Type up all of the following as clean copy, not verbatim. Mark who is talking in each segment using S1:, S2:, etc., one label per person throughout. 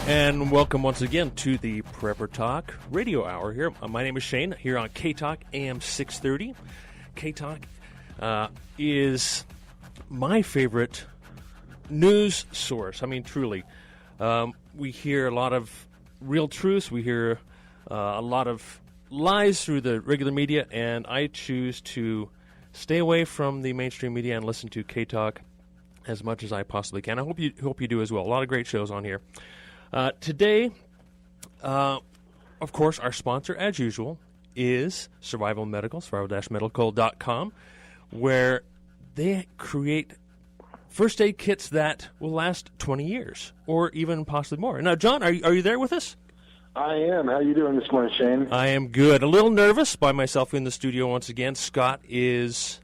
S1: And welcome once again to the Prepper Talk Radio Hour here. My name is Shane, here on K-Talk AM 630. K-Talk is my favorite news source. I mean, truly. We hear a lot of real truths. We hear a lot of lies through the regular media, and I choose to stay away from the mainstream media and listen to K-Talk as much as I possibly can. I hope you do as well. A lot of great shows on here. Today, of course, our sponsor, as usual, is Survival Medical, survival-medical.com, where they create first aid kits that will last 20 years or even possibly more. Now, John, are you there with us?
S2: I am. How are you doing this morning, Shane?
S1: I am good. A little nervous by myself in the studio once again. Scott is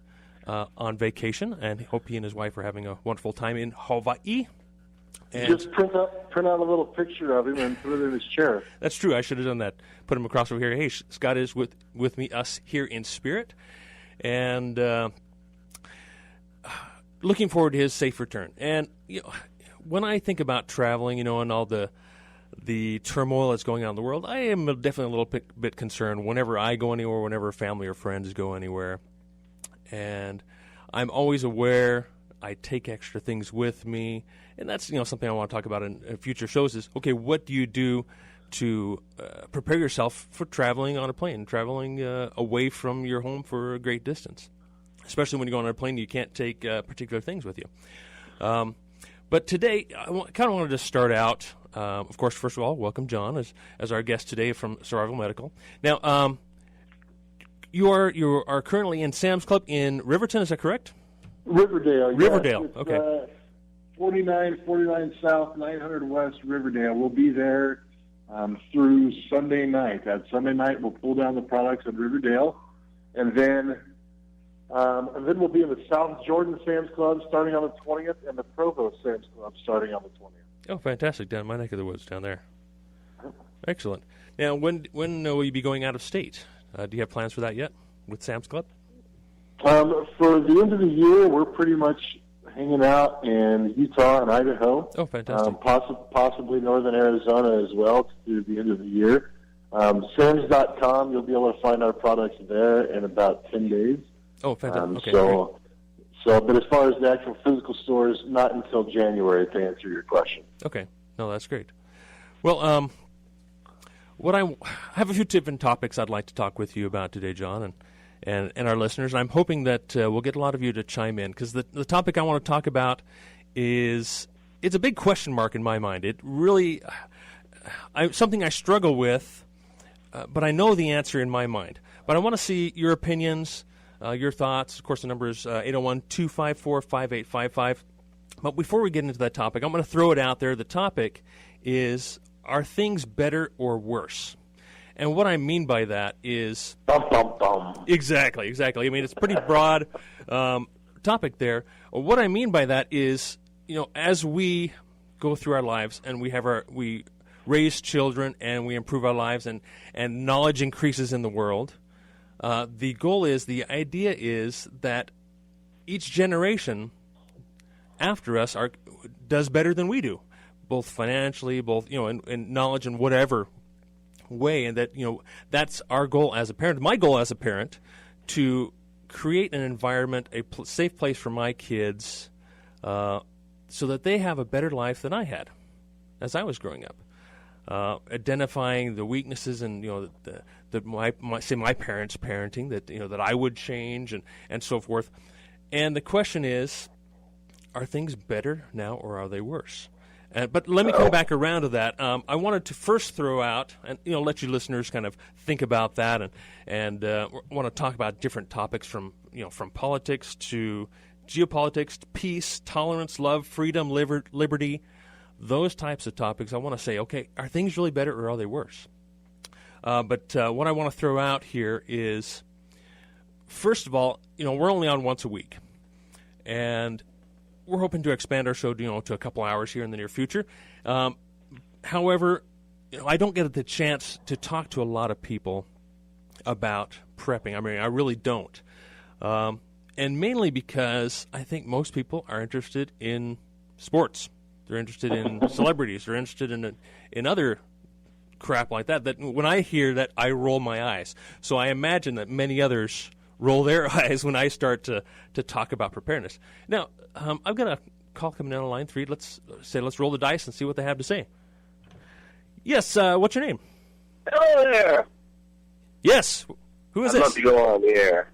S1: on vacation, and hope he and his wife are having a wonderful time in Hawaii. And
S2: just print out a little picture of him and put it in his chair.
S1: That's true. I should have done that. Put him across over here. Hey, Scott is with us here in spirit, and looking forward to his safe return. And when I think about traveling, and all the turmoil that's going on in the world, I am definitely a little bit concerned whenever I go anywhere, whenever family or friends go anywhere, and I'm always aware. I take extra things with me, and that's something I want to talk about in future shows is, okay, what do you do to prepare yourself for traveling on a plane, traveling away from your home for a great distance, especially when you go on a plane, you can't take particular things with you. But today, I kind of wanted to start out, of course, first of all, welcome John as our guest today from Survival Medical. Now, you are currently in Sam's Club in Riverton, is that correct?
S2: Riverdale.
S1: Riverdale,
S2: yeah.
S1: okay.
S2: 49 South, 900 West, Riverdale. We'll be there through Sunday night. That Sunday night, we'll pull down the products at Riverdale, and then we'll be in the South Jordan Sam's Club starting on the 20th, and the Provo Sam's Club starting on the 20th.
S1: Oh, fantastic! Down in my neck of the woods, down there. Excellent. Now, when will you be going out of state? Do you have plans for that yet with Sam's Club?
S2: For the end of the year, we're pretty much hanging out in Utah and Idaho.
S1: Oh, fantastic.
S2: Possibly northern Arizona as well through the end of the year. Sams.com, you'll be able to find our products there in about 10 days.
S1: Oh, fantastic.
S2: Okay, but as far as the actual physical stores, not until January, to answer your question.
S1: Okay. No, that's great. Well, I have a few different topics I'd like to talk with you about today, John, and our listeners. And I'm hoping that we'll get a lot of you to chime in, because the topic I want to talk about it's a big question mark in my mind. It really something I struggle with, but I know the answer in my mind. But I want to see your opinions, your thoughts. Of course, the number is 801-254-5855. But before we get into that topic, I'm going to throw it out there. The topic is, are things better or worse? And what I mean by that is...
S2: Bum, bum, bum.
S1: Exactly. I mean, it's a pretty broad topic there. What I mean by that is, as we go through our lives and we raise children and we improve our lives and knowledge increases in the world, the idea is that each generation after us does better than we do, both financially, both, in knowledge and whatever way, and that that's our goal as a parent. My goal as a parent, to create an environment, a safe place for my kids, so that they have a better life than I had as I was growing up. Identifying the weaknesses and my parents' parenting that I would change and so forth. And the question is, are things better now or are they worse? But let me come back around to that. I wanted to first throw out, and let you listeners kind of think about that, and want to talk about different topics from politics to geopolitics, to peace, tolerance, love, freedom, liberty, those types of topics. I want to say, okay, are things really better or are they worse? But what I want to throw out here is, first of all, we're only on once a week, and we're hoping to expand our show, to a couple hours here in the near future. However, I don't get the chance to talk to a lot of people about prepping. I mean, I really don't. And mainly because I think most people are interested in sports. They're interested in celebrities. They're interested in other crap like that. That when I hear that, I roll my eyes. So I imagine that many others roll their eyes when I start to talk about preparedness. Now, I've got a call coming down on line 3. Let's roll the dice and see what they have to say. Yes, what's your name?
S3: Hello there.
S1: Yes, who is
S3: I'd
S1: this?
S3: love to go on the air.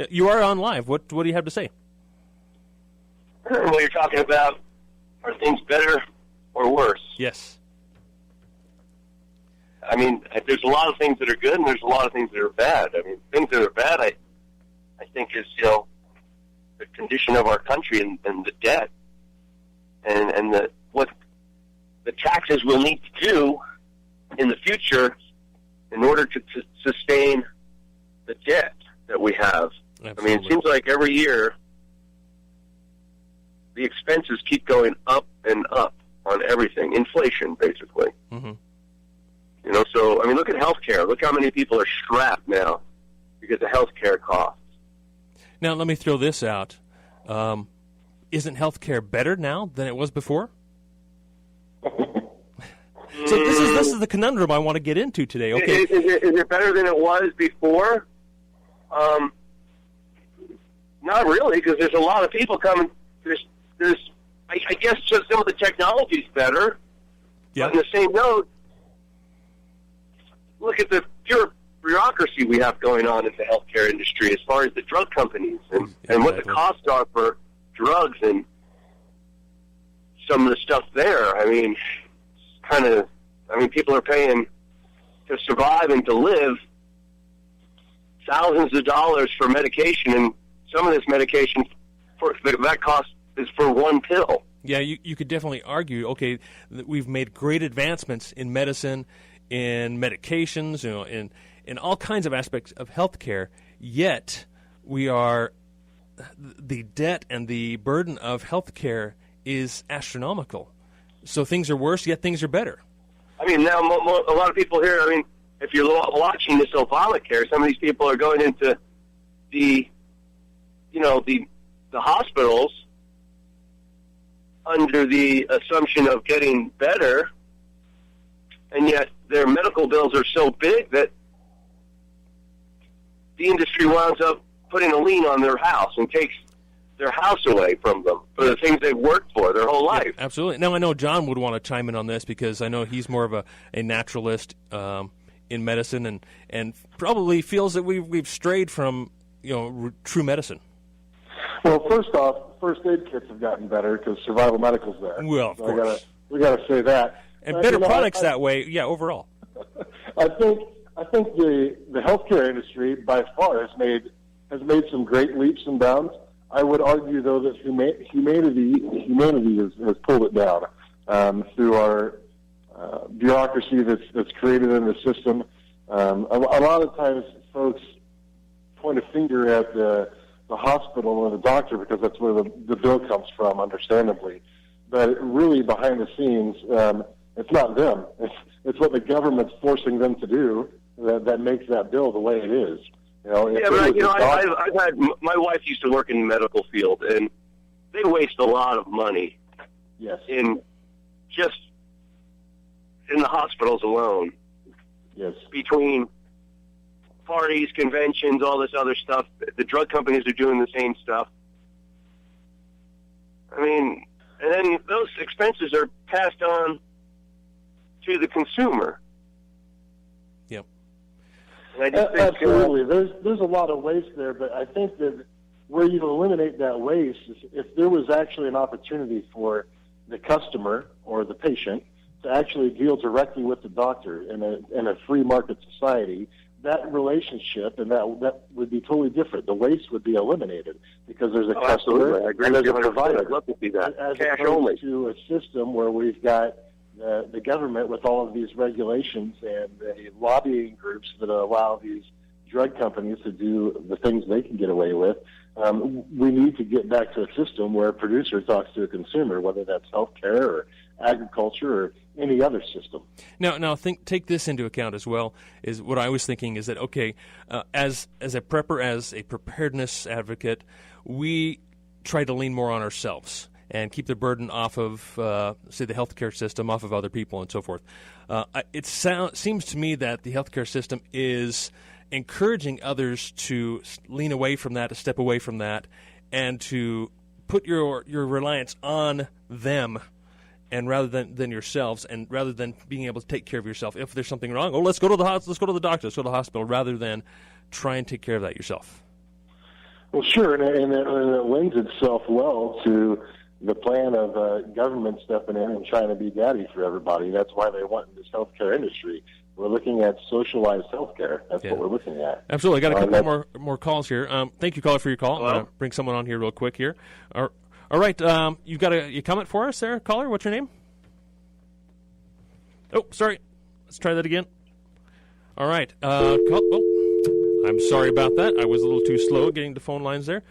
S1: You are on live. What do you have to say?
S3: What you're talking about, are things better or worse?
S1: Yes.
S3: I mean, there's a lot of things that are good, and there's a lot of things that are bad. I mean, things that are bad, I think, is the condition of our country and the debt, and what the taxes will need to do in the future in order to sustain the debt that we have.
S1: Absolutely.
S3: I mean, it seems like every year the expenses keep going up and up on everything. Inflation, basically.
S1: Mm-hmm.
S3: So, I mean, look at healthcare. Look how many people are strapped now because of healthcare costs.
S1: Now, let me throw this out. Isn't healthcare better now than it was before? So this is the conundrum I want to get into today. Okay,
S3: Is it better than it was before? Not really, because there's a lot of people coming. I guess just some of the technology's better.
S1: Yeah.
S3: But on the same note, look at the pure bureaucracy we have going on in the healthcare industry as far as the drug companies and what the costs are for drugs and some of the stuff there. I mean, people are paying to survive and to live thousands of dollars for medication, and some of this medication that cost is for one pill.
S1: Yeah, you could definitely argue, okay, that we've made great advancements in medicine, in medications, in all kinds of aspects of healthcare, yet the debt and the burden of healthcare is astronomical. So things are worse, yet things are better.
S3: I mean, now a lot of people here, I mean, if you're watching this Obamacare, some of these people are going into the hospitals under the assumption of getting better, and yet their medical bills are so big that the industry winds up putting a lien on their house and takes their house away from them for the things they've worked for their whole life.
S1: Yeah, absolutely. Now, I know John would want to chime in on this because I know he's more of a naturalist in medicine and probably feels that we've strayed from true medicine.
S2: Well, first off, first aid kits have gotten better because Survival Medical's there.
S1: Well, of course.
S2: We got to say that.
S1: And better products that way, yeah, overall.
S2: I think the healthcare industry by far has made some great leaps and bounds. I would argue, though, that humanity has pulled it down through our bureaucracy that's created in the system. A lot of times, folks point a finger at the hospital and the doctor because that's where the bill comes from, understandably. But really, behind the scenes, it's not them. It's what the government's forcing them to do that makes that bill the way it is. I've
S3: had my wife used to work in the medical field, and they waste a lot of money.
S2: Yes.
S3: In the hospitals alone.
S2: Yes. Between
S3: parties, conventions, all this other stuff, the drug companies are doing the same stuff. I mean, and then those expenses are passed on to the consumer.
S1: Yep.
S3: And I just think,
S2: absolutely. There's a lot of waste there, but I think that where you eliminate that waste is if there was actually an opportunity for the customer or the patient to actually deal directly with the doctor in a free market society, that relationship and that would be totally different. The waste would be eliminated because there's a customer
S3: I agree
S2: and there's a
S3: 100%.
S2: provider.
S3: I'd love to see that.
S2: As
S3: Cash
S2: opposed
S3: only.
S2: to a system where we've got the government with all of these regulations and the lobbying groups that allow these drug companies to do the things they can get away with. We need to get back to a system where a producer talks to a consumer, whether that's healthcare or agriculture or any other system.
S1: Now, take this into account as well. Is what I was thinking is that as a prepper, as a preparedness advocate, we try to lean more on ourselves and keep the burden off of, say, the healthcare system, off of other people, and so forth. It seems to me that the healthcare system is encouraging others to lean away from that, to step away from that, and to put your reliance on them, and rather than yourselves, and rather than being able to take care of yourself. If there's something wrong, let's go to the doctor, let's go to the hospital, rather than try and take care of that yourself.
S2: Well, sure, and it lends itself well to the plan of government stepping in and trying to be daddy for everybody. That's why they want this healthcare industry. We're looking at socialized healthcare. That's what we're looking at.
S1: Absolutely. Got a couple more calls here. Thank you, caller, for your call.
S3: Hello?
S1: I'm going to bring someone on here real quick here. All right. You've got a comment for us there, caller? What's your name? Oh, sorry. Let's try that again. All right. I'm sorry about that. I was a little too slow getting the phone lines there.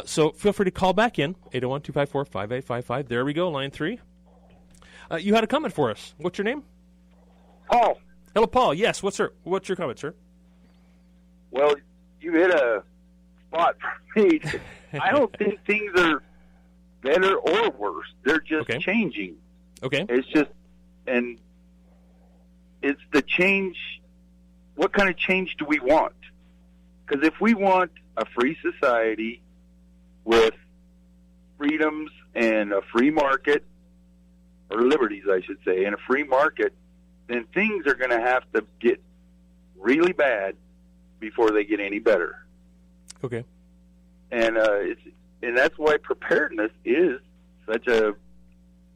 S1: So feel free to call back in, 801-254-5855. There we go, line 3. You had a comment for us. What's your name?
S4: Paul.
S1: Hello, Paul. Yes, what's your comment, sir?
S4: Well, you hit a spot for me. I don't think things are better or worse. They're just changing.
S1: Okay.
S4: It's just, and it's the change. What kind of change do we want? Because if we want a free society with freedoms and a free market, or liberties, I should say, and a free market, then things are going to have to get really bad before they get any better.
S1: Okay.
S4: And that's why preparedness is such a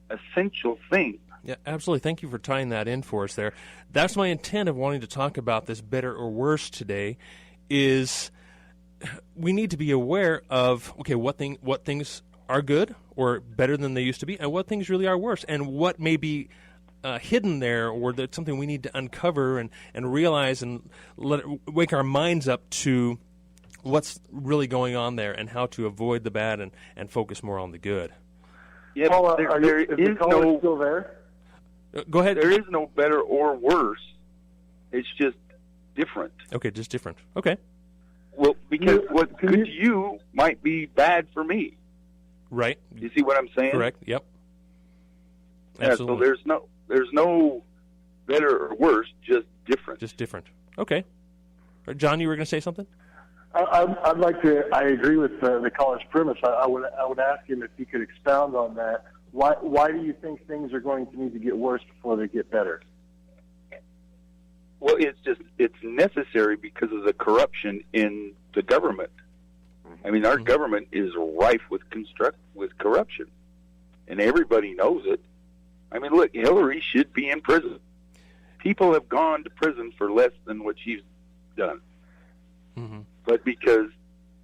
S4: essential thing.
S1: Yeah, absolutely. Thank you for tying that in for us there. That's my intent of wanting to talk about this better or worse today, is we need to be aware of, what things are good or better than they used to be, and what things really are worse, and what may be hidden there, or that's something we need to uncover and realize and wake our minds up to what's really going on there and how to avoid the bad and focus more on the good.
S4: Yeah,
S2: Paul,
S4: there
S2: is
S4: is
S2: the caller
S4: no
S2: still there?
S1: Go ahead.
S4: There is no better or worse. It's just different.
S1: Okay, just different. Okay.
S4: Well, because what's good to you might be bad for me.
S1: Right.
S4: You see what I'm saying?
S1: Correct. Yep.
S4: Yeah,
S1: Absolutely.
S4: so there's no better or worse, just different.
S1: Just different. Okay. John, you were going to say something?
S2: I'd like to. I agree with the caller's premise. I would ask him if he could expound on that. Why do you think things are going to need to get worse before they get better?
S4: Well, it's necessary because of the corruption in the government. I mean, our government is rife with corruption, and everybody knows it. I mean, look, Hillary should be in prison. People have gone to prison for less than what she's done.
S1: Mm-hmm.
S4: But because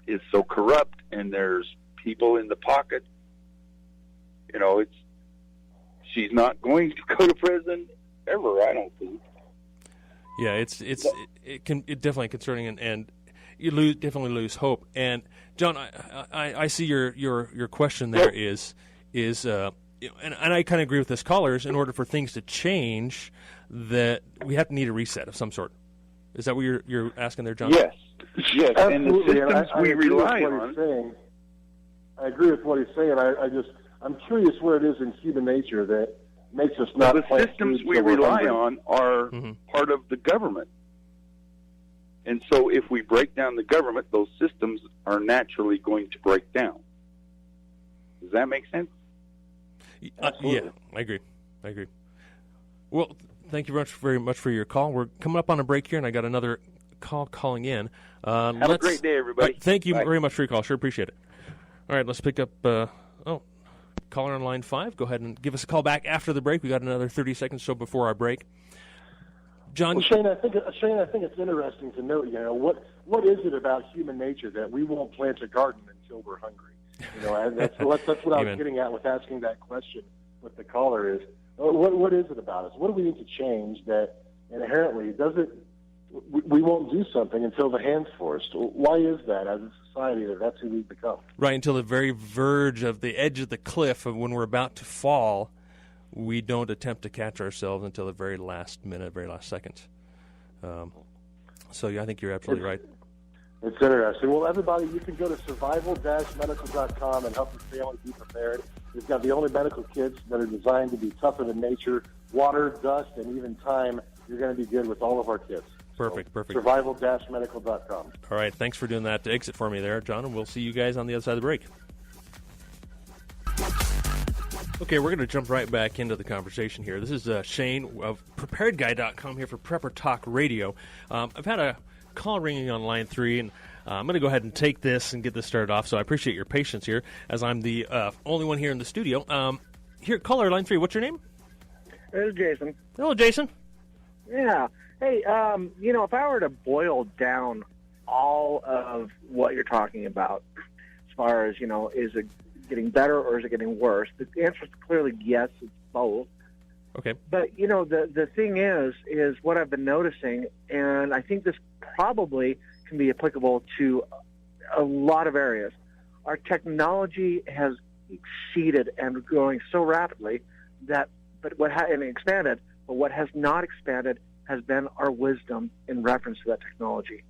S4: it's so corrupt and there's people in the pocket, she's not going to go to prison ever, I don't think.
S1: Yeah, it's definitely concerning, and you definitely lose hope. And John, I see your question there is and I kind of agree with this caller. Is in order for things to change, that we have to need a reset of some sort. Is that what you're asking there, John?
S4: Yes. Yes,
S2: Absolutely.
S4: and the systems
S2: I
S4: we
S2: agree with
S4: rely
S2: what
S4: on.
S2: he's saying. I agree with what he's saying. I'm curious where it is in human nature that makes us not.
S4: The systems we rely on are part of the government. And so if we break down the government, those systems are naturally going to break down. Does that make sense?
S1: Yeah, I agree. Well, thank you very much for your call. We're coming up on a break here, and I got another call calling in.
S4: Have a great day, everybody.
S1: Thank you
S4: Bye.
S1: very much for your call. Sure appreciate it. All right, let's pick up caller on line 5. Go ahead and give us a call back after the break. We got another 30 seconds or so before our break. John,
S2: well, Shane, I think it's interesting to note. What is it about human nature that we won't plant a garden until we're hungry? And that's what I was getting at with asking that question with the caller is what is it about us? What do we need to change that inherently doesn't? We won't do something until the hand's forced. Why is that as a society that's who we've become?
S1: Right, until the very verge of the edge of the cliff of when we're about to fall, we don't attempt to catch ourselves until the very last minute, very last second. So, yeah, I think you're absolutely right.
S2: It's interesting. Well, everybody, you can go to survival-medical.com and help your family be prepared. We've got the only medical kits that are designed to be tougher than nature. Water, dust, and even time, you're going to be good with all of our kits.
S1: Perfect,
S2: so,
S1: perfect.
S2: Survival-medical.com.
S1: All right, thanks for doing that exit for me there, John, and we'll see you guys on the other side of the break. Okay, we're going to jump right back into the conversation here. This is Shane of PreparedGuy.com here for Prepper Talk Radio. I've had a call ringing on line 3, and I'm going to go ahead and take this and get this started off, so I appreciate your patience here, as I'm the only one here in the studio. Here, caller line 3, what's your name?
S5: This is Jason.
S1: Hello, Jason.
S5: Yeah. Hey, if I were to boil down all of what you're talking about, as far as, is it getting better or is it getting worse? The answer is clearly yes, it's both.
S1: Okay.
S5: But, the thing is what I've been noticing, and I think this probably can be applicable to a lot of areas. Our technology has exceeded and growing so rapidly that, and expanded, but what has not expanded has been our wisdom in reference to that technology,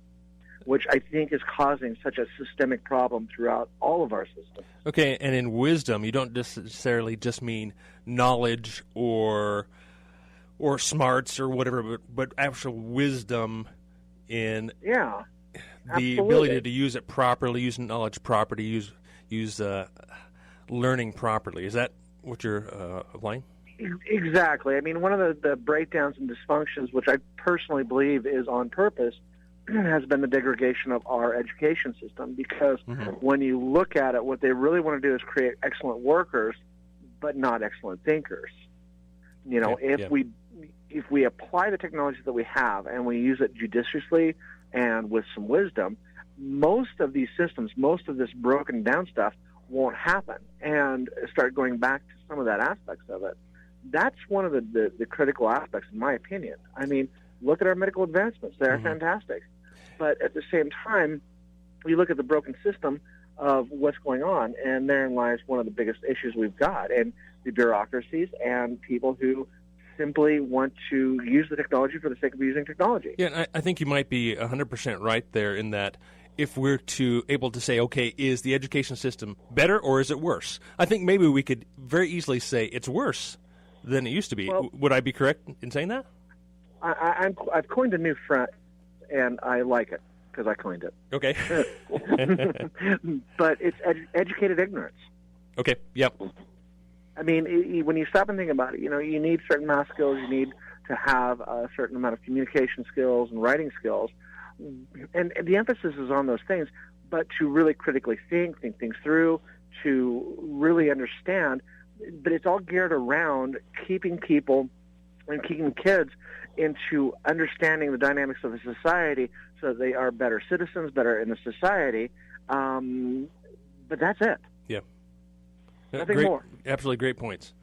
S5: which I think is causing such a systemic problem throughout all of our systems.
S1: Okay, and in wisdom, you don't necessarily just mean knowledge or smarts or whatever, but actual wisdom in the ability to use it properly, use knowledge properly, use learning properly. Is that what you're applying?
S5: Exactly. I mean, one of the breakdowns and dysfunctions, which I personally believe is on purpose, has been the degradation of our education system, because when you look at it, what they really want to do is create excellent workers, but not excellent thinkers. If we apply the technology that we have and we use it judiciously and with some wisdom, most of these systems, most of this broken down stuff won't happen, and start going back to some of that aspects of it. That's one of the critical aspects, in my opinion. I mean, look at our medical advancements. They're fantastic. But at the same time, we look at the broken system of what's going on, and therein lies one of the biggest issues we've got, and the bureaucracies and people who simply want to use the technology for the sake of using technology.
S1: Yeah, and I think you might be 100% right there in that if we're able to say, okay, is the education system better or is it worse? I think maybe we could very easily say it's worse than it used to be.
S5: Well,
S1: would I be correct in saying that?
S5: I've coined a new phrase, and I like it because I coined it.
S1: Okay.
S5: But it's educated ignorance.
S1: Okay, yep.
S5: I mean, when you stop and think about it, you need certain math skills, you need to have a certain amount of communication skills and writing skills, and the emphasis is on those things, but to really critically think things through, to really understand, but it's all geared around keeping people and keeping kids into understanding the dynamics of a society so that they are better citizens, better in the society, but that's it.
S1: Yeah.
S5: Nothing more.
S1: Absolutely great points.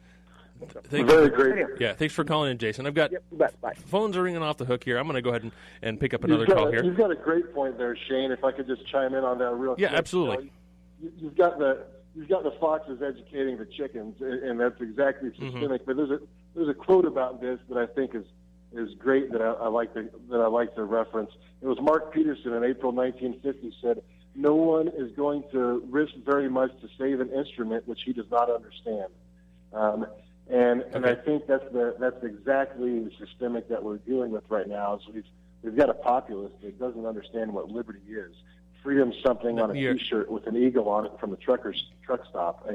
S2: Very great.
S1: Yeah, thanks for calling in, Jason. I've got
S5: Bye.
S1: phones are ringing off the hook here. I'm going to go ahead and pick up another call here.
S2: You've got a great point there, Shane. If I could just chime in on that real quick.
S1: Yeah, absolutely.
S2: You've got the foxes educating the chickens, and that's exactly systemic. But there's a quote about this that I think is great that I like to reference. It was Mark Peterson in April 1950 said, "No one is going to risk very much to save an instrument which he does not understand." And I think that's exactly the systemic that we're dealing with right now. Is we've got a populace that doesn't understand what liberty is. Freedom's something on a T-shirt with an eagle on it from the truck stop.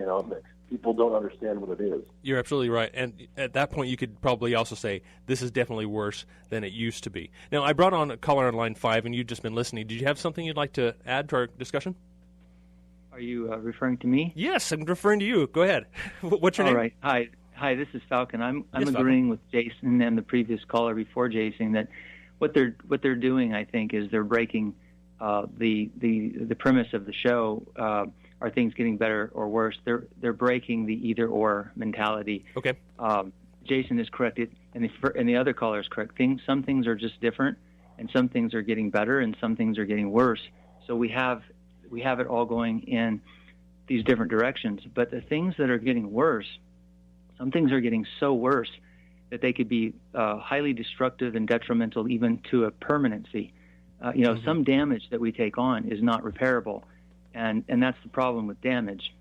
S2: People don't understand what it is.
S1: You're absolutely right. And at that point, you could probably also say this is definitely worse than it used to be. Now, I brought on a caller on line 5, and you've just been listening. Did you have something you'd like to add to our discussion?
S6: Are you referring to me?
S1: Yes, I'm referring to you. Go ahead. What's your name?
S6: All right. Hi. This is Falcon. I'm
S1: Yes,
S6: agreeing with Jason and the previous caller before Jason that what they're doing, I think, is they're breaking the premise of the show. Are things getting better or worse? They're breaking the either or mentality.
S1: Okay.
S6: Jason is correct, and the other caller is correct. Some things are just different, and some things are getting better, and some things are getting worse. So we have it all going in these different directions. But the things that are getting worse, some things are getting so worse that they could be highly destructive and detrimental even to a permanency. Some damage that we take on is not repairable, and that's the problem with damage.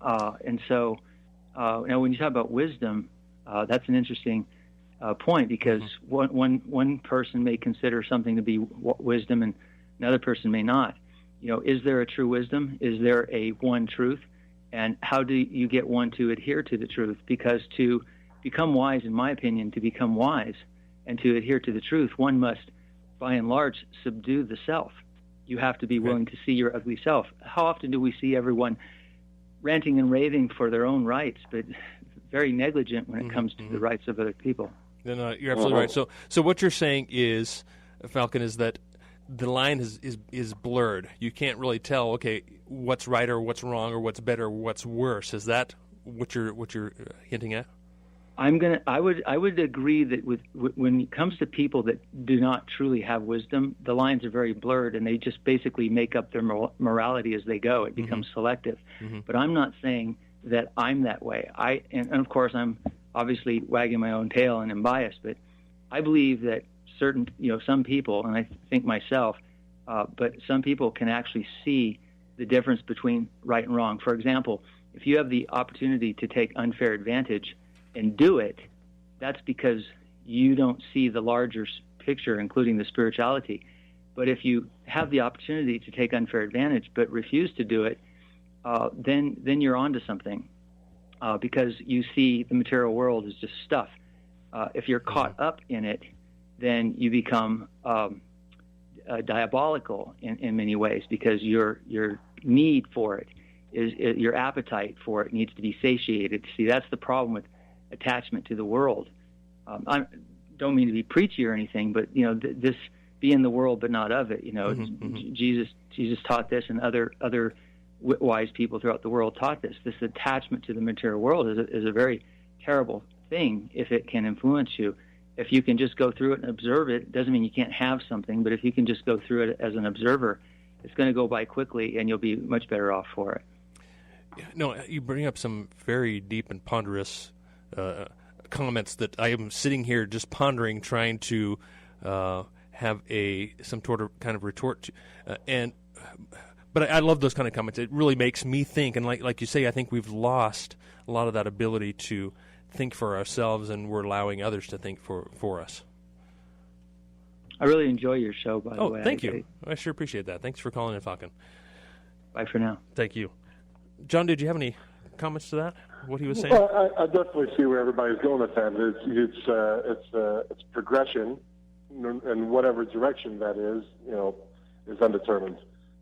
S6: And so Now, when you talk about wisdom, that's an interesting point, because one person may consider something to be wisdom and another person may not. Is there a true wisdom? Is there a one truth? And how do you get one to adhere to the truth? Because to become wise, in my opinion, to become wise and to adhere to the truth, one must, by and large, subdue the self. You have to be willing to see your ugly self. How often do we see everyone ranting and raving for their own rights, but very negligent when it comes to the rights of other people?
S1: No, you're absolutely right. So what you're saying is, Falcon, is that the line is blurred. You can't really tell, okay, what's right or what's wrong or what's better or what's worse. Is that what you're hinting at?
S6: I would agree that when it comes to people that do not truly have wisdom, the lines are very blurred, and they just basically make up their morality as they go. It becomes selective. But I'm not saying that I'm that way. And of course I'm obviously wagging my own tail and I'm biased, but I believe that some people, and I think myself, but some people can actually see the difference between right and wrong. For example, if you have the opportunity to take unfair advantage and do it, that's because you don't see the larger picture, including the spirituality. But if you have the opportunity to take unfair advantage but refuse to do it, then you're onto something, because you see the material world as just stuff. If you're caught up in it, then you become diabolical in many ways, because your need for it your appetite for it needs to be satiated. See, that's the problem with attachment to the world. I don't mean to be preachy or anything, but this be in the world but not of it. Jesus taught this, and other wise people throughout the world taught this. This attachment to the material world is a very terrible thing if it can influence you. If you can just go through it and observe it, doesn't mean you can't have something, but if you can just go through it as an observer, it's going to go by quickly, and you'll be much better off for it.
S1: No, you bring up some very deep and ponderous comments that I am sitting here just pondering, trying to have some sort of kind of retort to, but I love those kind of comments. It really makes me think, and like you say, I think we've lost a lot of that ability to think for ourselves, and we're allowing others to think for us.
S6: I really enjoy your show, by the way.
S1: Oh, thank you. I sure appreciate that. Thanks for calling in, Falcon.
S6: Bye for now.
S1: Thank you. John, did you have any comments to that, what he was saying?
S2: Well, I definitely see where everybody's going with that. It's progression, and whatever direction that is undetermined.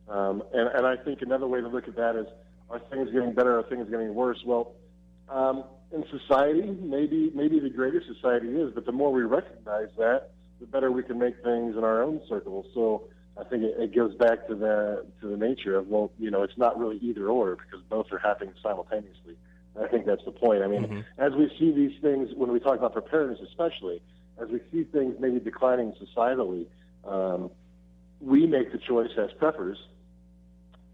S2: And I think another way to look at that is, are things getting better, are things getting worse? Well, in society, maybe the greater society is, but the more we recognize that, the better we can make things in our own circles. So I think it goes back to the nature of, it's not really either or, because both are happening simultaneously. I think that's the point. I mean, as we see these things, when we talk about preparedness especially, as we see things maybe declining societally, we make the choice as preppers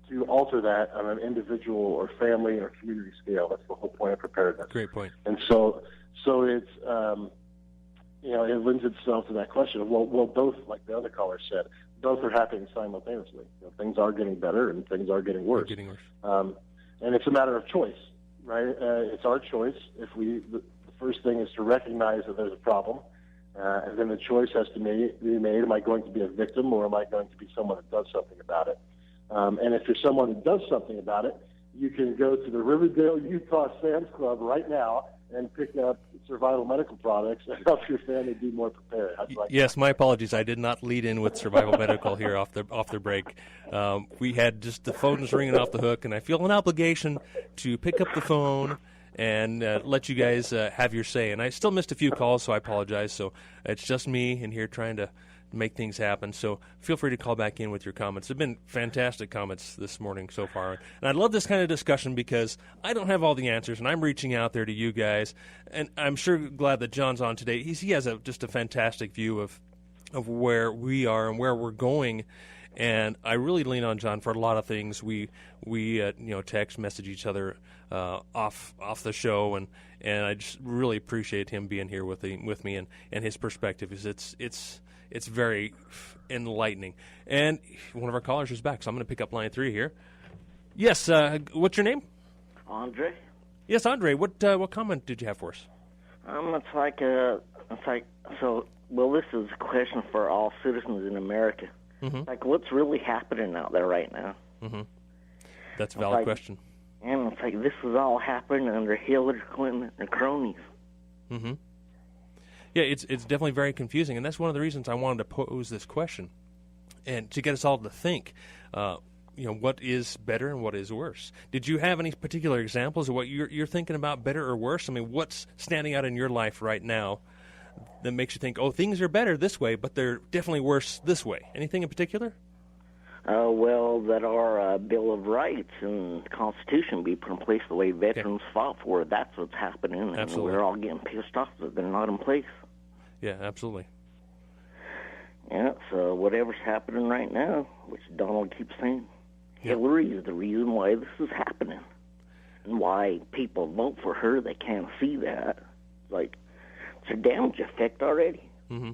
S2: to alter that on an individual or family or community scale. That's the whole point of preparedness.
S1: Great point.
S2: And so it's, it lends itself to that question of, well, both, like the other caller said, both are happening simultaneously. Things are getting better and things are getting worse. And it's a matter of choice, right? It's our choice. The first thing is to recognize that there's a problem, and then the choice has to be made. Am I going to be a victim, or am I going to be someone that does something about it? And if you're someone who does something about it, you can go to the Riverdale, Utah Sam's Club right now and pick up survival medical products and help your family be more prepared.
S1: Yes, my apologies. I did not lead in with survival medical here off the break. We had just the phones ringing off the hook, and I feel an obligation to pick up the phone and let you guys have your say. And I still missed a few calls, so I apologize. So it's just me in here trying to make things happen. So feel free to call back in with your comments. They've been fantastic comments this morning so far. And I love this kind of discussion because I don't have all the answers, and I'm reaching out there to you guys. And I'm sure glad that John's on today. He has just a fantastic view of where we are and where we're going. And I really lean on John for a lot of things. We text, message each other off the show, and I just really appreciate him being here with me and his perspective. It's very enlightening. And one of our callers is back, so I'm going to pick up line 3 here. Yes, what's your name?
S7: Andre.
S1: Yes, Andre, what comment did you have for us?
S7: Well, this is a question for all citizens in America.
S1: Mm-hmm.
S7: Like, what's really happening out there right now?
S1: Mm-hmm. That's a valid question.
S7: And it's like this is all happening under Hillary Clinton and cronies.
S1: Mm-hmm. Yeah, it's definitely very confusing, and that's one of the reasons I wanted to pose this question, and to get us all to think, what is better and what is worse. Did you have any particular examples of what you're thinking about, better or worse? I mean, what's standing out in your life right now that makes you think, oh, things are better this way, but they're definitely worse this way? Anything in particular?
S7: That our Bill of Rights and the Constitution be put in place the way veterans fought for. That's what's happening, and
S1: Absolutely.
S7: we're all getting pissed off that they're not in place.
S1: Yeah, absolutely.
S7: Yeah, so whatever's happening right now, which Donald keeps saying, Hillary is the reason why this is happening. And why people vote for her, they can't see that. Like, it's a damage effect already.
S1: Mm-hmm.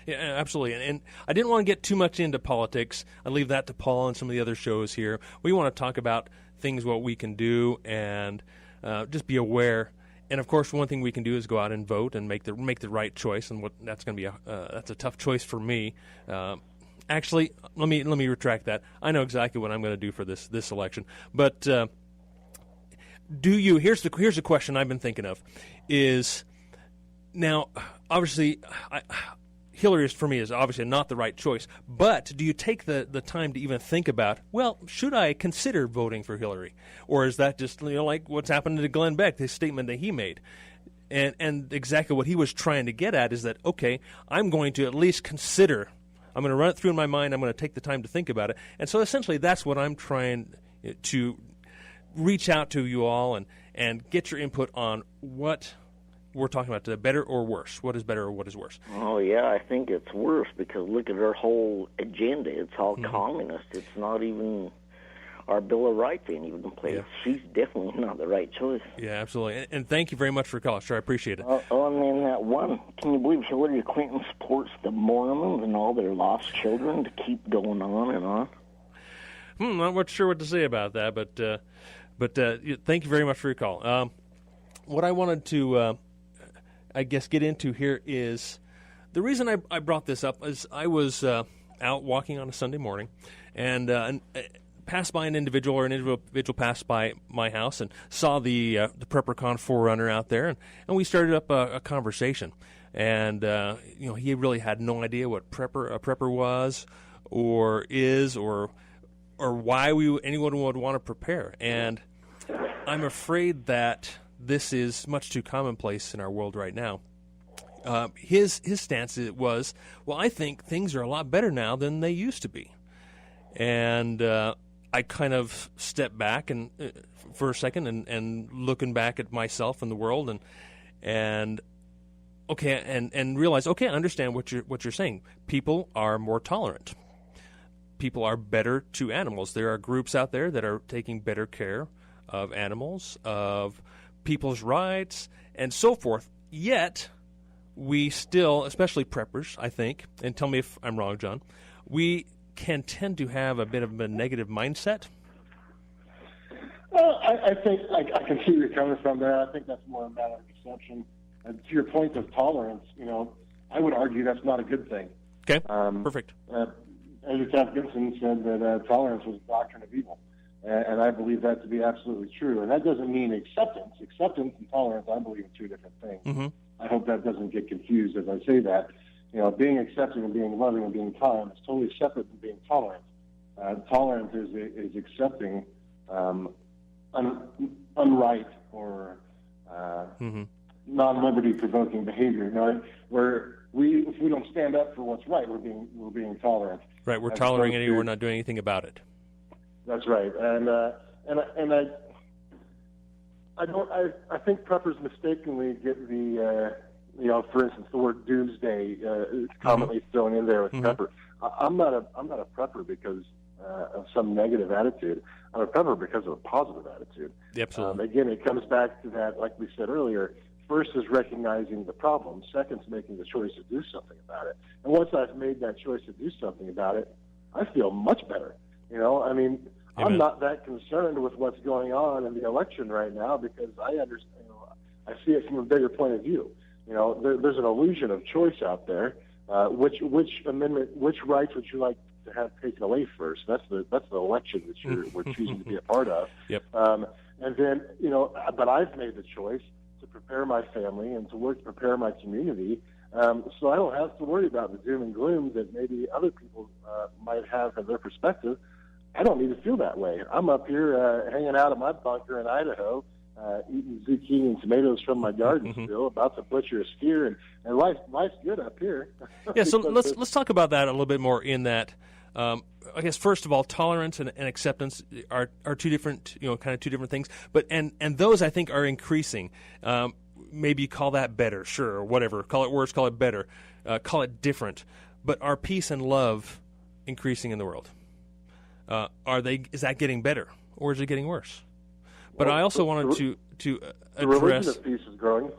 S1: Yeah, absolutely. And I didn't want to get too much into politics. I leave that to Paul and some of the other shows here. We want to talk about things, what we can do, and just be aware. And of course, one thing we can do is go out and vote and make the right choice. And that's going to be that's a tough choice for me. Actually, let me retract that. I know exactly what I'm going to do for this election. But do you? Here's the question I've been thinking of. Is now obviously Hillary for me is obviously not the right choice. But do you take the time to even think about, well, should I consider voting for Hillary, or is that just like what's happened to Glenn Beck, his statement that he made? And exactly what he was trying to get at is that, okay, I'm going to at least consider. I'm going to run it through in my mind. I'm going to take the time to think about it. And so essentially that's what I'm trying to reach out to you all and get your input on what we're talking about today, better or worse. What is better or what is worse?
S7: Oh, yeah, I think it's worse because look at her whole agenda. It's all communist. It's not even our Bill of Rights ain't even in place. Yeah. She's definitely not the right choice.
S1: Yeah, absolutely. And thank you very much for calling. Sure, I appreciate it.
S7: And then that one, can you believe Hillary Clinton supports the Mormons and all their lost children to keep going on and on?
S1: Not much sure what to say about that, but thank you very much for your call. What I wanted to, I guess, get into here is the reason I brought this up is I was out walking on a Sunday morning and passed by an individual passed by my house and saw the PrepperCon 4Runner out there, and we started up a conversation. And he really had no idea what a prepper was or is or why anyone would want to prepare. And I'm afraid that this is much too commonplace in our world right now. His stance was, well, I think things are a lot better now than they used to be. And I kind of stepped back and for a second and looking back at myself and the world and realize, okay, I understand what you're saying. People are more tolerant. People are better to animals. There are groups out there that are taking better care of animals, of people's rights, and so forth. Yet, we still, especially preppers, I think, and tell me if I'm wrong, John, we can tend to have a bit of a negative mindset.
S2: Well, I think I can see where you're coming from there. I think that's more a matter of perception. And to your point of tolerance, I would argue that's not a good thing.
S1: Okay, perfect.
S2: Andrew Taft Gibson said that tolerance was the doctrine of evil. And I believe that to be absolutely true. And that doesn't mean acceptance. Acceptance and tolerance, I believe, are two different things. Mm-hmm. I hope that doesn't get confused as I say that. Being accepting and being loving and being tolerant is totally separate from being tolerant. Tolerance is accepting unright or non-liberty provoking behavior. Where if we don't stand up for what's right, we're being tolerant.
S1: Right, we're tolerating it. We're not doing anything about it.
S2: That's right, and I think preppers mistakenly get the for instance, the word doomsday is commonly thrown in there with prepper. I'm not a prepper because of some negative attitude. I'm a prepper because of a positive attitude.
S1: Absolutely.
S2: Again, it comes back to that, like we said earlier. First is recognizing the problem. Second is making the choice to do something about it. And once I've made that choice to do something about it, I feel much better. I'm not that concerned with what's going on in the election right now because I understand. I see it from a bigger point of view. There's an illusion of choice out there. Which amendment, which rights would you like to have taken away first? That's the election that we're choosing to be a part of.
S1: Yep.
S2: And then but I've made the choice to prepare my family and to work to prepare my community. So I don't have to worry about the doom and gloom that maybe other people might have in their perspective. I don't need to feel that way. I'm up here hanging out in my bunker in Idaho, eating zucchini and tomatoes from my garden still, about to butcher a steer, and life's good up here.
S1: Yeah, so let's talk about that a little bit more in that. I guess first of all, tolerance and acceptance are two different, kind of two different things. But and those I think are increasing. Maybe call that better, sure, or whatever. Call it worse, call it better, call it different. But are peace and love increasing in the world? Is that getting better, or is it getting worse? But I also wanted to address.
S2: The religion of peace is growing.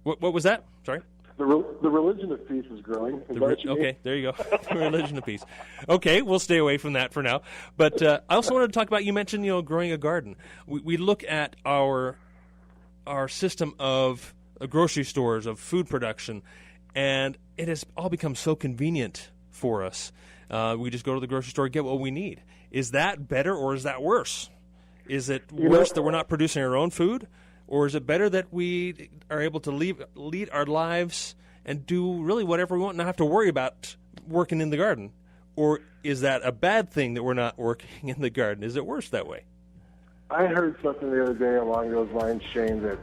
S1: What was that? Sorry.
S2: The religion of peace is growing.
S1: Okay, there you go. The religion of peace. Okay, we'll stay away from that for now. But I also wanted to talk about. You mentioned growing a garden. We look at our system of grocery stores, of food production, and it has all become so convenient for us. We just go to the grocery store and get what we need. Is that better or is that worse? Is it worse that we're not producing our own food? Or is it better that we are able to lead our lives and do really whatever we want and not have to worry about working in the garden? Or is that a bad thing that we're not working in the garden? Is it worse that way?
S2: I heard something the other day along those lines, Shane, that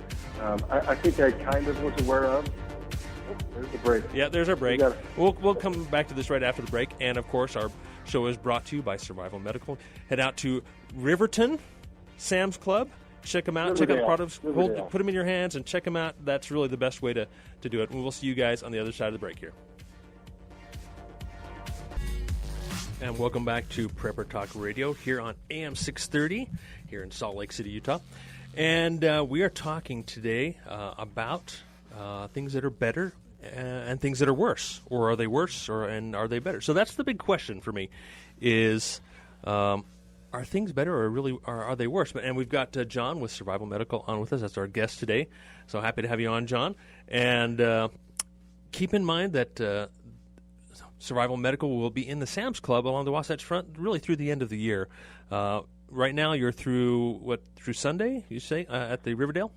S2: I think I kind of was aware of. Oh, there's the break.
S1: Yeah, there's our break. We'll come back to this right after the break. And, of course, our show is brought to you by Survival Medical. Head out to Riverton Sam's Club. Check them out.
S2: Riverdale.
S1: Check out the products. Put them in your hands and check them out. That's really the best way to do it. And we'll see you guys on the other side of the break here. And welcome back to Prepper Talk Radio here on AM 630 here in Salt Lake City, Utah. And we are talking today about things that are better and things that are worse. Or are they worse and are they better? So that's the big question for me is are things better or are they worse? And we've got John with Survival Medical on with us. That's our guest today. So happy to have you on, John. And keep in mind that Survival Medical will be in the Sam's Club along the Wasatch Front really through the end of the year. Right now you're through Sunday, you say, at the Riverdale?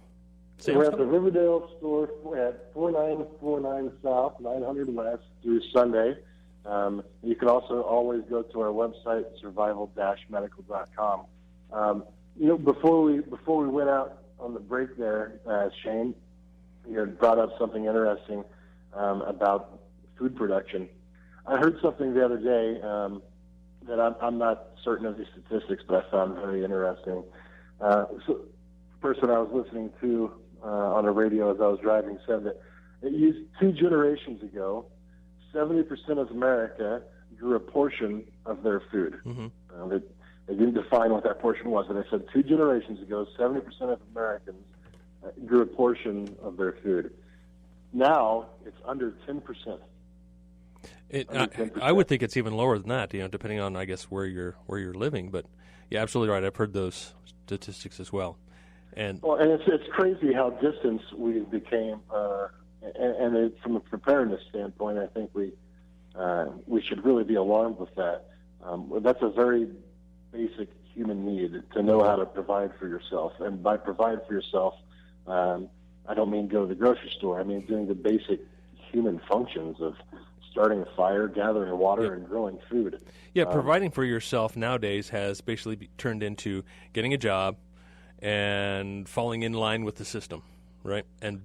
S2: We're at the Riverdale store at 4949 South, 900 West through Sunday. You can also always go to our website, survival-medical.com. Before we went out on the break there, Shane, you had brought up something interesting about food production. I heard something the other day that I'm not certain of the statistics, but I found very interesting. So the person I was listening to on the radio as I was driving said that it used 2 generations ago, 70% of America grew a portion of their food. Mm-hmm. They didn't define what that portion was, but they said 2 generations ago, 70% of Americans grew a portion of their food. Now it's under 10%.
S1: I would think it's even lower than that, depending on, I guess, where you're living. But yeah, absolutely right. I've heard those statistics as well. And
S2: it's crazy how distant we became. And from a preparedness standpoint, I think we should really be alarmed with that. That's a very basic human need to know how to provide for yourself. And by provide for yourself, I don't mean go to the grocery store. I mean doing the basic human functions of starting a fire, gathering water, and growing food.
S1: Yeah, providing for yourself nowadays has basically turned into getting a job and falling in line with the system, right? And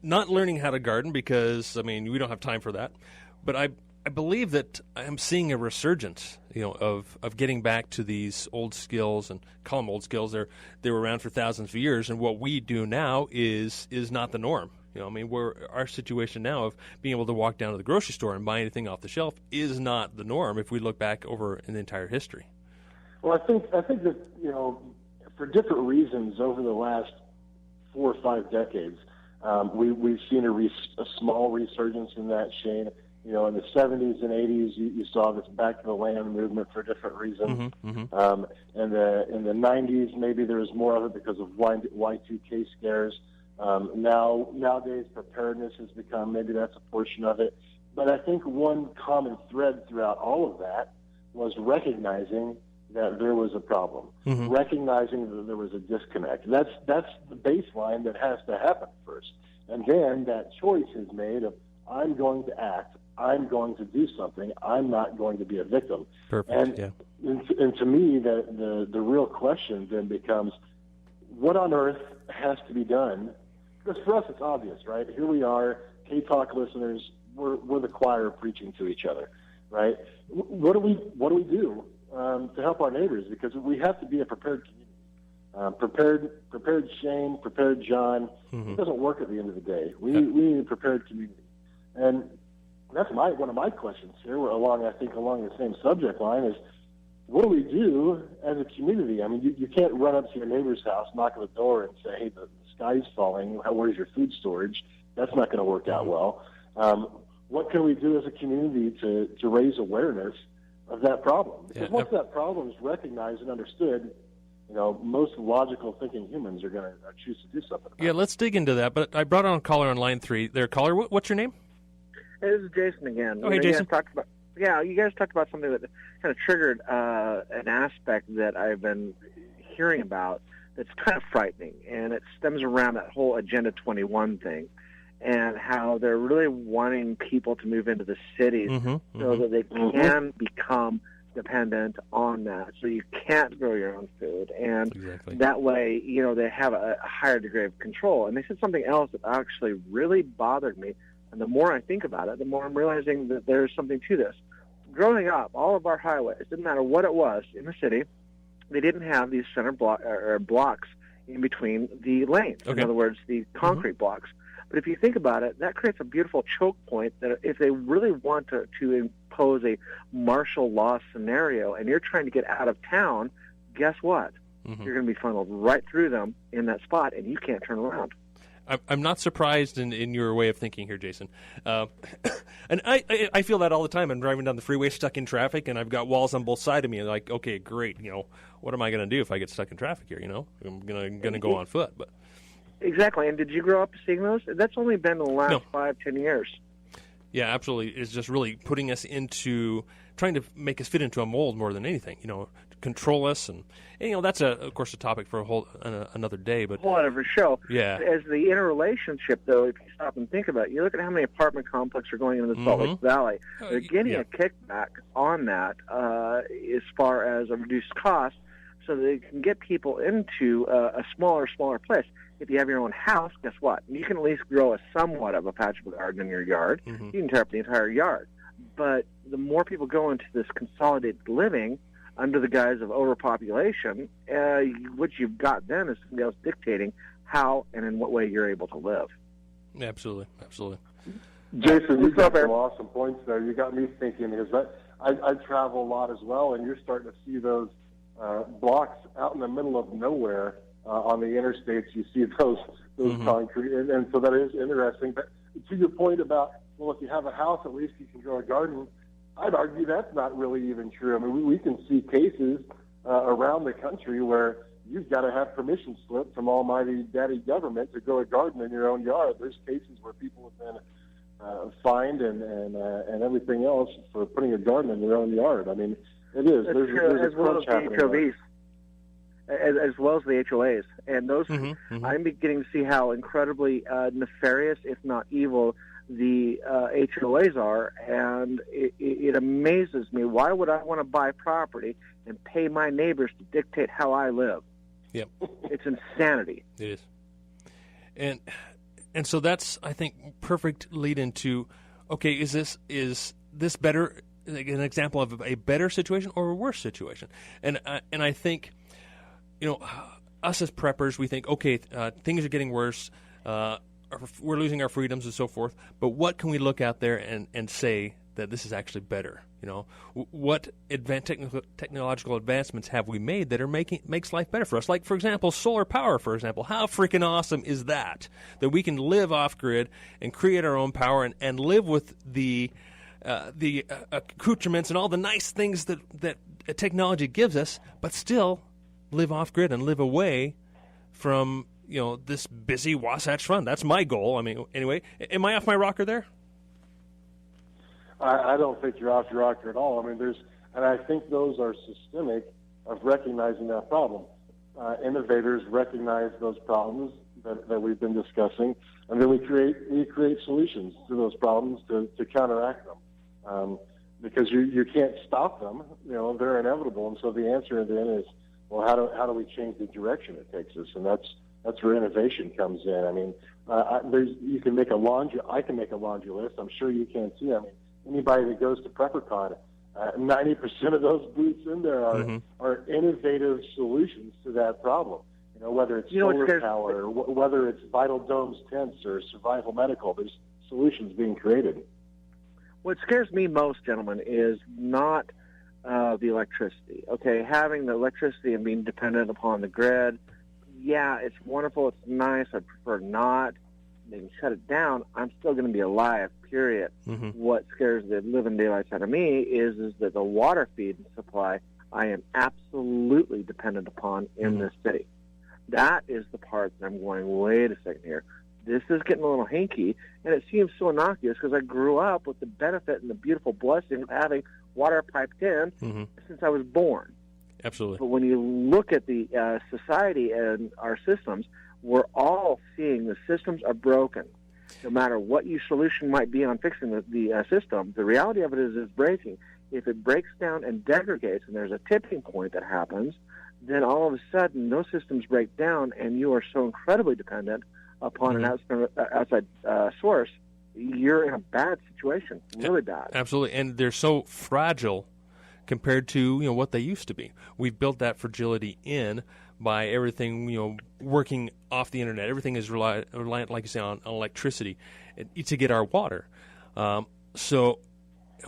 S1: not learning how to garden because, we don't have time for that. But I believe that I'm seeing a resurgence, of getting back to these old skills, and call them old skills. They were around for thousands of years, and what we do now is not the norm. Our situation now of being able to walk down to the grocery store and buy anything off the shelf is not the norm if we look back over an entire history.
S2: Well, I think that, for different reasons over the last 4 or 5 decades, we've seen a small resurgence in that, Shane. in the 70s and 80s, you saw this back to the land movement for different reasons. In the 90s, maybe there was more of it because of Y2K scares. Nowadays, preparedness has become, maybe that's a portion of it. But I think one common thread throughout all of that was recognizing that there was a problem, recognizing that there was a disconnect. That's the baseline that has to happen first. And then that choice is made of, I'm going to act, I'm going to do something, I'm not going to be a victim.
S1: Perfect.
S2: And to me, the real question then becomes, what on earth has to be done? Because for us, it's obvious, right? Here we are, K-Talk listeners, we're the choir preaching to each other, right? What do we do to help our neighbors? Because we have to be a prepared community. Prepared Shane, prepared John. It doesn't work at the end of the day. We need a prepared community. And that's one of my questions here, along the same subject line, is what do we do as a community? I mean, you can't run up to your neighbor's house, knock on the door, and say, hey, the sky's falling. Where's your food storage? That's not going to work out well. What can we do as a community to raise awareness of that problem? Because once that problem is recognized and understood, most logical thinking humans are going to choose to do something about it.
S1: Let's dig into that. But I brought on a caller on line 3. There, caller, what's your name?
S5: Hey, this is Jason again.
S1: Oh, hey, Jason.
S5: You guys talked about something that kind of triggered an aspect that I've been hearing about that's kind of frightening, and it stems around that whole Agenda 21 thing and how they're really wanting people to move into the cities so that they can become dependent on that. So you can't grow your own food, and that way, they have a higher degree of control. And they said something else that actually really bothered me. And the more I think about it, the more I'm realizing that there's something to this. Growing up, all of our highways, didn't matter what it was in the city, they didn't have these center blocks in between the lanes. In other words, the concrete blocks. But if you think about it, that creates a beautiful choke point that if they really want to impose a martial law scenario and you're trying to get out of town, guess what? You're going to be funneled right through them in that spot, and you can't turn around.
S1: I'm not surprised in your way of thinking here, Jason. And I feel that all the time. I'm driving down the freeway stuck in traffic, and I've got walls on both sides of me. Like, okay, great. What am I going to do if I get stuck in traffic here? I'm going to go on foot. But
S5: exactly. And did you grow up seeing those? That's only been in the last 5-10 years.
S1: Yeah, absolutely. It's just really putting us into trying to make us fit into a mold more than anything. Control us, and that's of course a topic for another day. But
S5: whatever show.
S1: Yeah.
S5: As the interrelationship, though, if you stop and think about it, you look at how many apartment complexes are going into the Salt Lake Valley. They're getting a kickback on that as far as a reduced cost, so they can get people into a smaller place. If you have your own house, guess what? You can at least grow somewhat of a patch of garden in your yard. You can tear up the entire yard. But the more people go into this consolidated living under the guise of overpopulation, what you've got then is somebody else dictating how and in what way you're able to live.
S1: Absolutely.
S2: Jason, you got some awesome points there. You got me thinking, because I travel a lot as well, and you're starting to see those blocks out in the middle of nowhere on the interstates. You see those concrete, and so that is interesting. But to your point about, well, if you have a house, at least you can grow a garden, I'd argue that's not really even true. I mean, we can see cases around the country where you've got to have permission slip from almighty daddy government to grow a garden in your own yard. There's cases where people have been fined and everything else for putting a garden in their own yard. I mean, it is. There's
S5: as well as the HOVs. As well as the HOAs. And those, I'm beginning to see how incredibly nefarious, if not evil, the HOAs are, and it amazes me. Why would I want to buy property and pay my neighbors to dictate how I live?
S1: Yep.
S5: It's insanity.
S1: It is. And so that's, I think, perfect lead into, okay, is this better, like an example of a better situation or a worse situation? And I think, us as preppers, we think, okay, things are getting worse, we're losing our freedoms and so forth, but what can we look out there and say that this is actually better? What technological advancements have we made that makes life better for us? Like, for example, solar power, for example. How freaking awesome is that we can live off-grid and create our own power and live with the accoutrements and all the nice things that technology gives us, but still live off-grid and live away from this busy Wasatch Front. That's my goal. I mean, anyway, am I off my rocker there?
S2: I don't think you're off your rocker at all. I mean, and I think those are systemic of recognizing that problem. Innovators recognize those problems that we've been discussing, and then we create solutions to those problems to counteract them. Because you can't stop them, they're inevitable, and so the answer then is, well, how do we change the direction it takes us? And that's where innovation comes in. I mean, you can make I can make a laundry list. I'm sure you can too. I mean, anybody that goes to PrepperCon, 90% of those booths in there are innovative solutions to that problem. Whether it's solar power, or whether it's Vital Domes tents or survival medical, there's solutions being created.
S5: What scares me most, gentlemen, is not the electricity. Okay, having the electricity and being dependent upon the grid, yeah, it's wonderful, it's nice, I prefer not. They can shut it down, I'm still going to be alive, period. What scares the living daylights out of me is that the water feed and supply I am absolutely dependent upon in this city. That is the part that I'm going, wait a second here. This is getting a little hinky, and it seems so innocuous because I grew up with the benefit and the beautiful blessing of having water piped in since I was born.
S1: Absolutely.
S5: But when you look at the society and our systems, we're all seeing the systems are broken. No matter what your solution might be on fixing the system, the reality of it is it's breaking. If it breaks down and degrades, and there's a tipping point that happens, then all of a sudden those systems break down, and you are so incredibly dependent upon an outside source, you're in a bad situation, really bad.
S1: Absolutely, and they're so fragile compared to what they used to be. We've built that fragility in by everything working off the internet. Everything is reliant, like you say, on electricity to get our water. So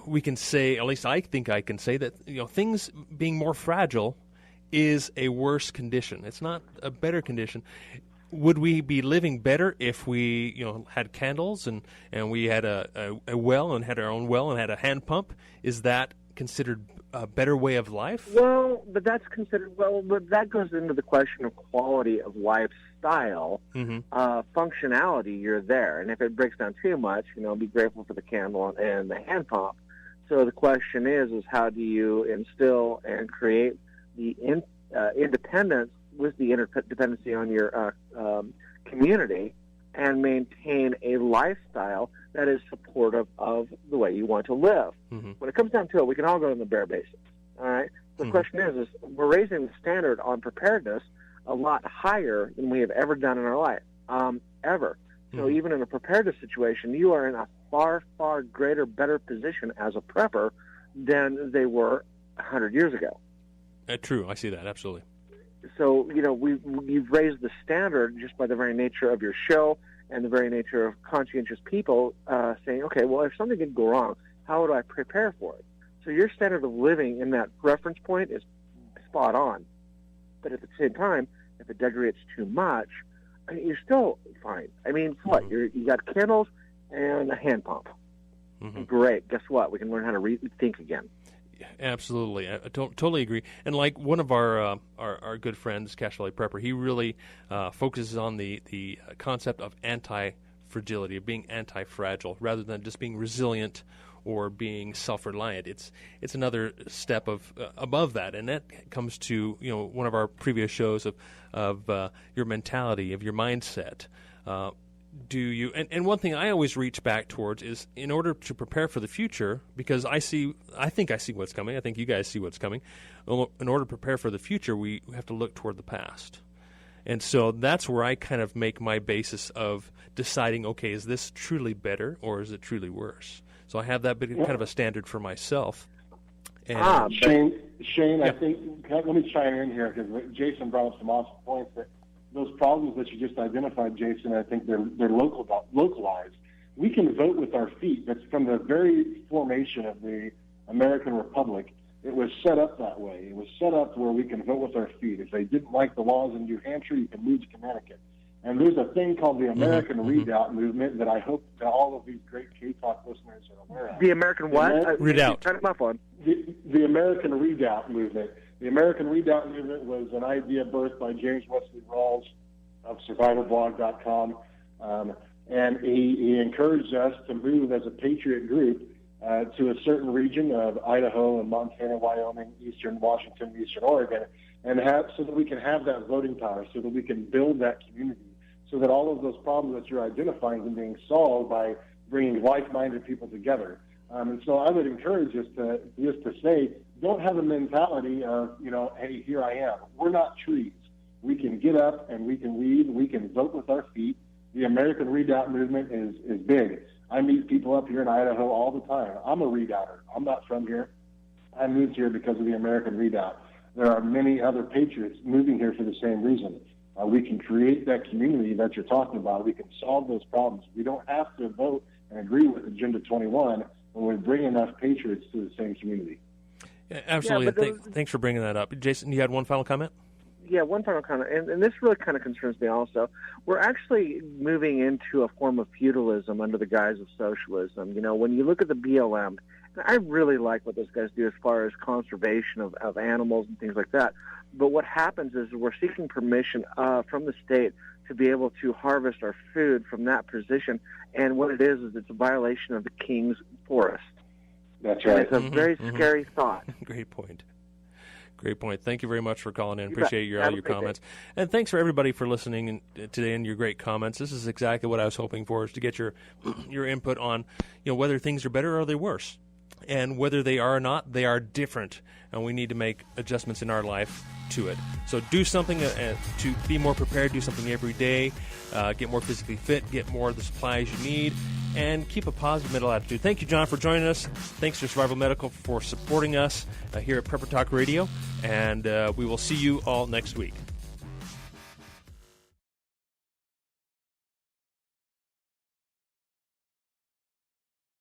S1: we can say, at least I think I can say that things being more fragile is a worse condition. It's not a better condition. Would we be living better if we, had candles and we had a well and had our own well and had a hand pump? Is that considered a better way of life?
S5: Well, but that goes into the question of quality of lifestyle. Functionality, you're there. And if it breaks down too much, be grateful for the candle and the hand pump. So the question is how do you instill and create the independence with the interdependency on your community and maintain a lifestyle that is supportive of the way you want to live. When it comes down to it, we can all go on the bare basics. All right. The question is we're raising the standard on preparedness a lot higher than we have ever done in our life, ever. So even in a preparedness situation, you are in a far, far greater, better position as a prepper than they were 100 years ago.
S1: True. I see that. Absolutely.
S5: So, you've raised the standard just by the very nature of your show and the very nature of conscientious people saying, okay, well, if something did go wrong, how would I prepare for it? So your standard of living in that reference point is spot on. But at the same time, if it degrades too much, you're still fine. I mean, what? You got candles and a hand pump. Great. Guess what? We can learn how to rethink again.
S1: Absolutely, I totally agree. And like one of our good friends, Cache Valley Prepper, he really focuses on the concept of anti-fragility, of being anti-fragile, rather than just being resilient or being self-reliant. It's another step above that, and that comes to one of our previous shows of your mentality, of your mindset. Do you and one thing I always reach back towards is, in order to prepare for the future, because I think I see what's coming. I think you guys see what's coming. In order to prepare for the future, we have to look toward the past. And so that's where I kind of make my basis of deciding, okay, is this truly better or is it truly worse? So I have that bit kind of a standard for myself. And,
S2: Shane,
S1: yeah.
S2: I think, let me chime in here because Jason brought up some awesome points that those problems that you just identified, Jason, I think they're localized. We can vote with our feet. That's from the very formation of the American Republic. It was set up that way. It was set up where we can vote with our feet. If they didn't like the laws in New Hampshire, you can move to Connecticut. And there's a thing called the American Redoubt movement that I hope that all of these great K-Talk listeners are aware of.
S5: The American what?
S1: Redoubt.
S5: Turn my phone.
S2: The American Redoubt movement. The American Redoubt movement was an idea birthed by James Wesley Rawls of survivalblog.com. And he encouraged us to move as a patriot group to a certain region of Idaho and Montana, Wyoming, eastern Washington, eastern Oregon, and so that we can have that voting power, so that we can build that community, so that all of those problems that you're identifying are being solved by bringing like-minded people together. And so I would encourage us to say, don't have a mentality of, hey, here I am. We're not trees. We can get up and we can lead. We can vote with our feet. The American Redoubt movement is big. I meet people up here in Idaho all the time. I'm a redouter. I'm not from here. I moved here because of the American Redoubt. There are many other patriots moving here for the same reason. We can create that community that you're talking about. We can solve those problems. We don't have to vote and agree with Agenda 21 when we bring enough patriots to the same community.
S1: Yeah, absolutely. Thanks for bringing that up. Jason, you had one final comment?
S5: Yeah, one final comment, and this really kind of concerns me also. We're actually moving into a form of feudalism under the guise of socialism. When you look at the BLM, and I really like what those guys do as far as conservation of animals and things like that. But what happens is we're seeking permission from the state to be able to harvest our food from that position. And what it is it's a violation of the king's forest.
S2: That's right.
S5: And it's a very scary thought.
S1: Great point. Great point. Thank you very much for calling in.
S5: You
S1: Appreciate
S5: bet.
S1: all your comments. And thanks for everybody for listening today and your great comments. This is exactly what I was hoping for, is to get your input on whether things are better or are they worse. And whether they are or not, they are different. And we need to make adjustments in our life to it. So do something to be more prepared. Do something every day. Get more physically fit. Get more of the supplies you need. And keep a positive mental attitude. Thank you, John, for joining us. Thanks to Survival Medical for supporting us here at Prepper Talk Radio. And we will see you all next week.